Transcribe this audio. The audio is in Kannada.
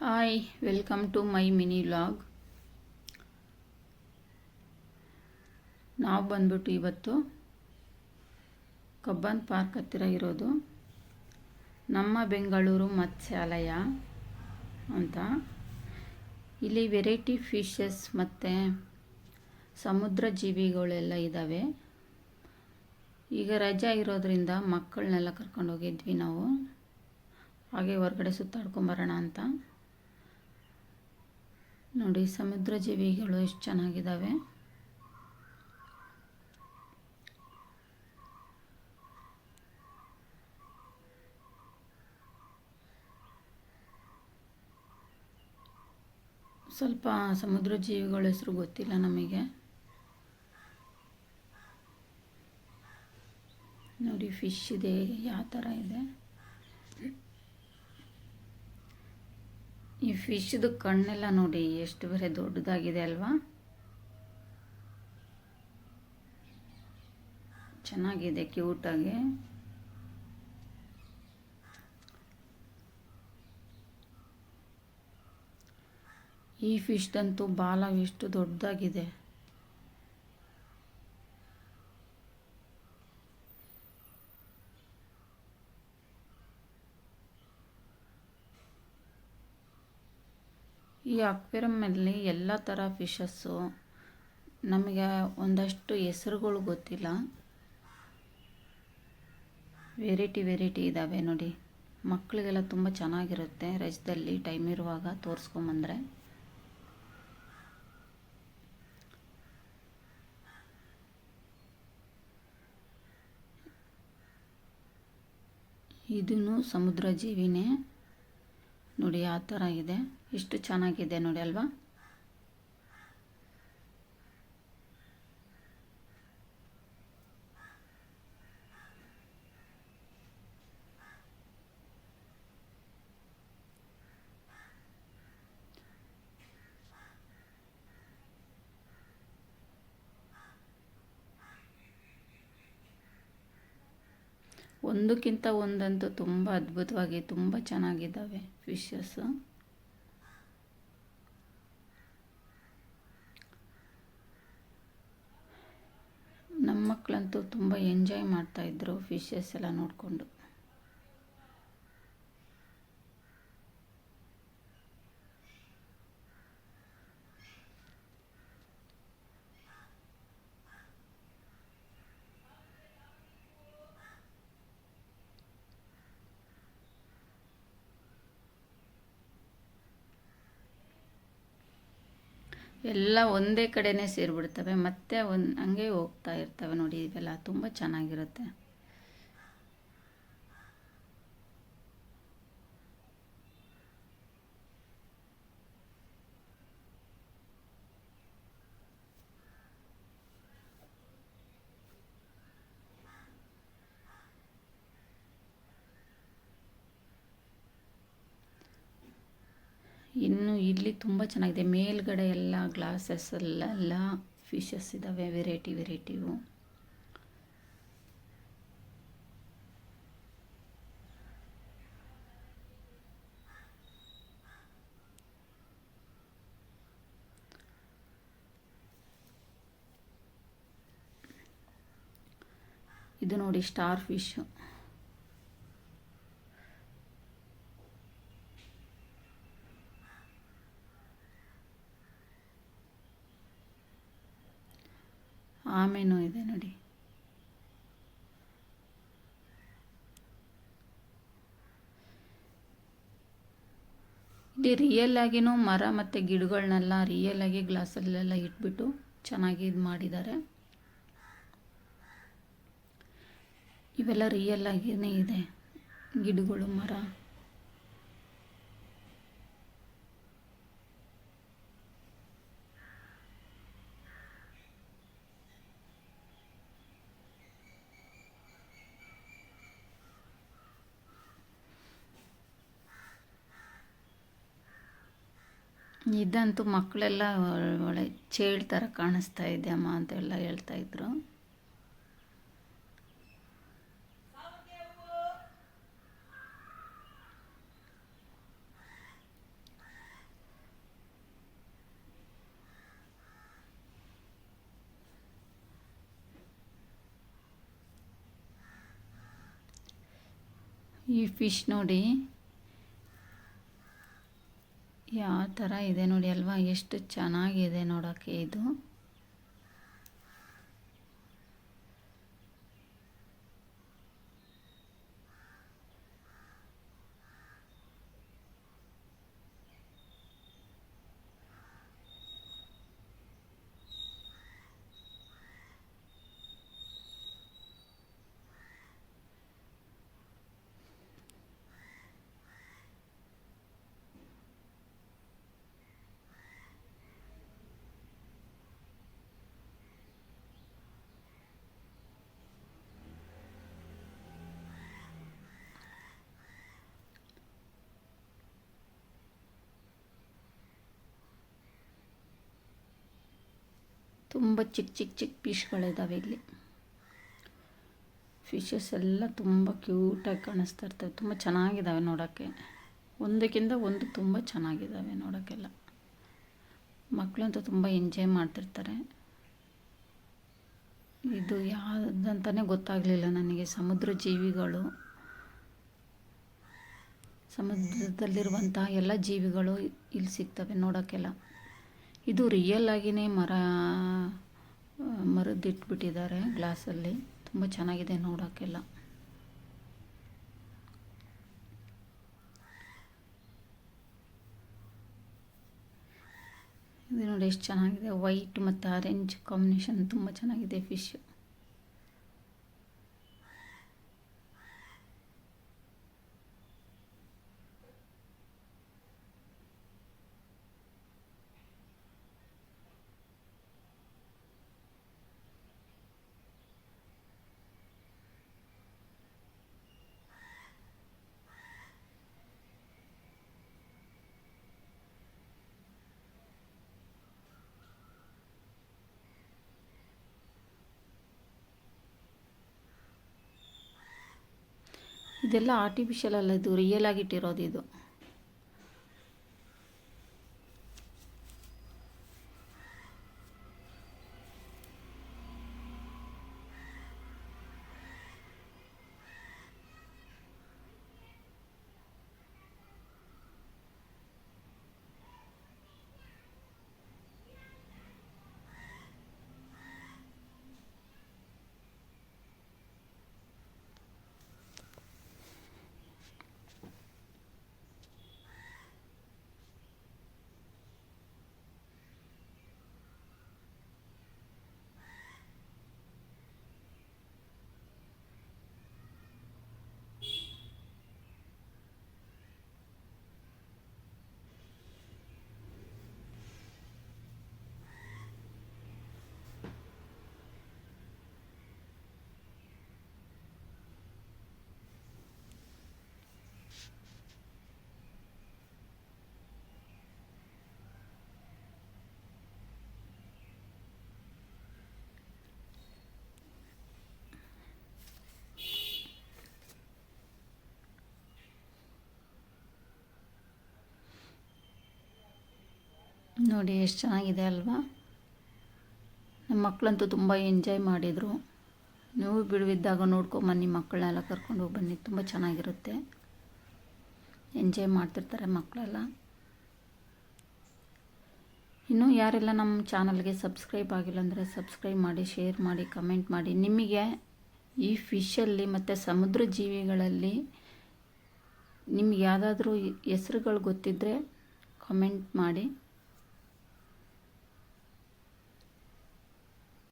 Hi welcome to my mini vlog. ನಾವು ಬಂದ್ಬಿಟ್ಟು ಇವತ್ತು ಕಬ್ಬನ್ ಪಾರ್ಕ್ ಹತ್ತಿರ ಇರೋದು ನಮ್ಮ ಬೆಂಗಳೂರು ಮತ್ಸ್ಯಾಲಯ ಅಂತ. ಇಲ್ಲಿ ವೆರೈಟಿ ಫಿಶಸ್ ಮತ್ತು ಸಮುದ್ರ ಜೀವಿಗಳೆಲ್ಲ ಇದ್ದಾವೆ. ಈಗ ರಜೆ ಇರೋದ್ರಿಂದ ಮಕ್ಕಳನ್ನೆಲ್ಲ ಕರ್ಕೊಂಡು ಹೋಗಿದ್ವಿ ನಾವು. ಹಾಗೆ ಹೊರಗಡೆ ಸುತ್ತಾಡ್ಕೊಂಬರೋಣ ಅಂತ. ನೋಡಿ ಸಮುದ್ರ ಜೀವಿಗಳು ಎಷ್ಟು ಚೆನ್ನಾಗಿದ್ದಾವೆ. ಸ್ವಲ್ಪ ಸಮುದ್ರ ಜೀವಿಗಳ ಹೆಸರು ಗೊತ್ತಿಲ್ಲ ನಮಗೆ. ನೋಡಿ ಫಿಶ್ ಇದೆ, ಯಾವ ಥರ ಇದೆ. ಈ ಫಿಶ್ದು ಕಣ್ಣೆಲ್ಲ ನೋಡಿ ಎಷ್ಟು ಬೇರೆ ದೊಡ್ಡದಾಗಿದೆ ಅಲ್ವಾ. ಚೆನ್ನಾಗಿದೆ, ಕ್ಯೂಟಾಗಿ. ಈ ಫಿಶ್ದಂತೂ ಬಾಲ ಎಷ್ಟು ದೊಡ್ಡದಾಗಿದೆ. ಈ ಅಕ್ವೇರಿಯಮ್ಮಲ್ಲಿ ಎಲ್ಲ ಥರ ಫಿಶಸ್ಸು, ನಮಗೆ ಒಂದಷ್ಟು ಹೆಸರುಗಳು ಗೊತ್ತಿಲ್ಲ. ವೆರೈಟಿ ಇದ್ದಾವೆ ನೋಡಿ. ಮಕ್ಕಳಿಗೆಲ್ಲ ತುಂಬ ಚೆನ್ನಾಗಿರುತ್ತೆ. ರಜದಲ್ಲಿ ಟೈಮ್ ಇರುವಾಗ ತೋರಿಸ್ಕೊಂಬಂದರೆ. ಇದೂ ಸಮುದ್ರ ಜೀವಿನೇ ನೋಡಿ, ಆ ಥರ ಇದೆ. ಎಷ್ಟು ಚೆನ್ನಾಗಿದೆ ನೋಡಿ ಅಲ್ವಾ. ಒಂದಕ್ಕಿಂತ ಒಂದಂತೂ ತುಂಬ ಅದ್ಭುತವಾಗಿ ತುಂಬ ಚೆನ್ನಾಗಿದ್ದಾವೆ ಫಿಶಸ್ಸು. ನಮ್ಮ ಮಕ್ಕಳಂತೂ ತುಂಬ ಎಂಜಾಯ್ ಮಾಡ್ತಾಯಿದ್ರು ಫಿಶಸ್ ಎಲ್ಲ ನೋಡಿಕೊಂಡು. ಎಲ್ಲ ಒಂದೇ ಕಡೆನೇ ಸೇರಿಬಿಡ್ತವೆ, ಮತ್ತೆ ಹಂಗೆ ಹೋಗ್ತಾ ಇರ್ತವೆ ನೋಡಿ. ಇವೆಲ್ಲ ತುಂಬ ಚೆನ್ನಾಗಿರುತ್ತೆ. ಇನ್ನು ಇಲ್ಲಿ ತುಂಬ ಚೆನ್ನಾಗಿದೆ. ಮೇಲ್ಗಡೆ ಎಲ್ಲ ಗ್ಲಾಸಸ್ಸಲ್ಲೆಲ್ಲ ಫಿಶಸ್ ಇದ್ದಾವೆ, ವೆರೈಟಿವು. ಇದು ನೋಡಿ ಸ್ಟಾರ್ ಫಿಶು. ಆಮೇನೂ ಇದೆ ನೋಡಿ. ಇಲ್ಲಿ ರಿಯಲ್ ಆಗಿನೂ ಮರ ಮತ್ತು ಗಿಡಗಳನ್ನೆಲ್ಲ ರಿಯಲ್ ಆಗಿ ಗ್ಲಾಸಲ್ಲೆಲ್ಲ ಇಟ್ಬಿಟ್ಟು ಚೆನ್ನಾಗಿ ಇದು ಮಾಡಿದ್ದಾರೆ. ಇವೆಲ್ಲ ರಿಯಲ್ ಆಗಿನೇ ಇದೆ, ಗಿಡಗಳು, ಮರ. ಇದಂತೂ ಮಕ್ಕಳೆಲ್ಲ ಒಳ್ಳೆ ಚೇಳು ಥರ ಕಾಣಿಸ್ತಾ ಇದೆ ಅಮ್ಮ ಅಂತೆಲ್ಲ ಹೇಳ್ತಾಯಿದ್ರು. ಈ ಫಿಶ್ ನೋಡಿ ಯಾವ ಥರ ಇದೆ ನೋಡಿ ಅಲ್ವಾ, ಎಷ್ಟು ಚೆನ್ನಾಗಿದೆ ನೋಡೋಕ್ಕೆ ಇದು. ತುಂಬ ಚಿಕ್ಕ ಚಿಕ್ಕ ಚಿಕ್ಕ ಫಿಶ್ಗಳಿದ್ದಾವೆ ಇಲ್ಲಿ. ಫಿಶಸ್ ಎಲ್ಲ ತುಂಬ ಕ್ಯೂಟಾಗಿ ಕಾಣಿಸ್ತಾ ಇರ್ತವೆ, ತುಂಬ ಚೆನ್ನಾಗಿದ್ದಾವೆ ನೋಡೋಕ್ಕೆ. ಒಂದಕ್ಕಿಂತ ಒಂದು ತುಂಬ ಚೆನ್ನಾಗಿದ್ದಾವೆ ನೋಡೋಕ್ಕೆಲ್ಲ. ಮಕ್ಕಳಂತೂ ತುಂಬ ಎಂಜಾಯ್ ಮಾಡ್ತಿರ್ತಾರೆ. ಇದು ಯಾವುದಂತಲೇ ಗೊತ್ತಾಗಲಿಲ್ಲ ನನಗೆ. ಸಮುದ್ರ ಜೀವಿಗಳು, ಸಮುದ್ರದಲ್ಲಿರುವಂಥ ಎಲ್ಲ ಜೀವಿಗಳು ಇಲ್ಲಿ ಸಿಗ್ತವೆ ನೋಡೋಕ್ಕೆಲ್ಲ. ಇದು ರಿಯಲ್ ಆಗಿಯೇ ಮರದಿಟ್ಬಿಟ್ಟಿದ್ದಾರೆ ಗ್ಲಾಸಲ್ಲಿ. ತುಂಬ ಚೆನ್ನಾಗಿದೆ ನೋಡೋಕ್ಕೆಲ್ಲ. ಇದು ನೋಡಿ ಎಷ್ಟು ಚೆನ್ನಾಗಿದೆ, ವೈಟ್ ಮತ್ತು ಆರೆಂಜ್ ಕಾಂಬಿನೇಷನ್ ತುಂಬ ಚೆನ್ನಾಗಿದೆ ಫಿಶ್. ಇದೆಲ್ಲ ಆರ್ಟಿಫಿಷಿಯಲ್ ಅಲ್ಲ, ಇದು ರಿಯಲ್ ಆಗಿಟ್ಟಿರೋದು ಇದು. ನೋಡಿ ಎಷ್ಟು ಚೆನ್ನಾಗಿದೆ ಅಲ್ವಾ. ನಮ್ಮ ಮಕ್ಕಳಂತೂ ತುಂಬ ಎಂಜಾಯ್ ಮಾಡಿದರು. ನೀವು ಬಿಡುವಿದ್ದಾಗ ನೋಡ್ಕೊಂಬನ್ನಿ, ಮಕ್ಕಳನ್ನೆಲ್ಲ ಕರ್ಕೊಂಡು ಹೋಗಿ ಬನ್ನಿ, ತುಂಬ ಚೆನ್ನಾಗಿರುತ್ತೆ. ಎಂಜಾಯ್ ಮಾಡ್ತಿರ್ತಾರೆ ಮಕ್ಕಳೆಲ್ಲ. ಇನ್ನೂ ಯಾರೆಲ್ಲ ನಮ್ಮ ಚಾನಲ್ಗೆ ಸಬ್ಸ್ಕ್ರೈಬ್ ಆಗಿಲ್ಲ ಅಂದರೆ ಸಬ್ಸ್ಕ್ರೈಬ್ ಮಾಡಿ, ಶೇರ್ ಮಾಡಿ, ಕಮೆಂಟ್ ಮಾಡಿ. ನಿಮಗೆ ಈ ಫಿಶಲ್ಲಿ ಮತ್ತು ಸಮುದ್ರ ಜೀವಿಗಳಲ್ಲಿ ನಿಮ್ಗೆ ಯಾವುದಾದ್ರೂ ಹೆಸ್ರುಗಳು ಗೊತ್ತಿದ್ದರೆ ಕಮೆಂಟ್ ಮಾಡಿ.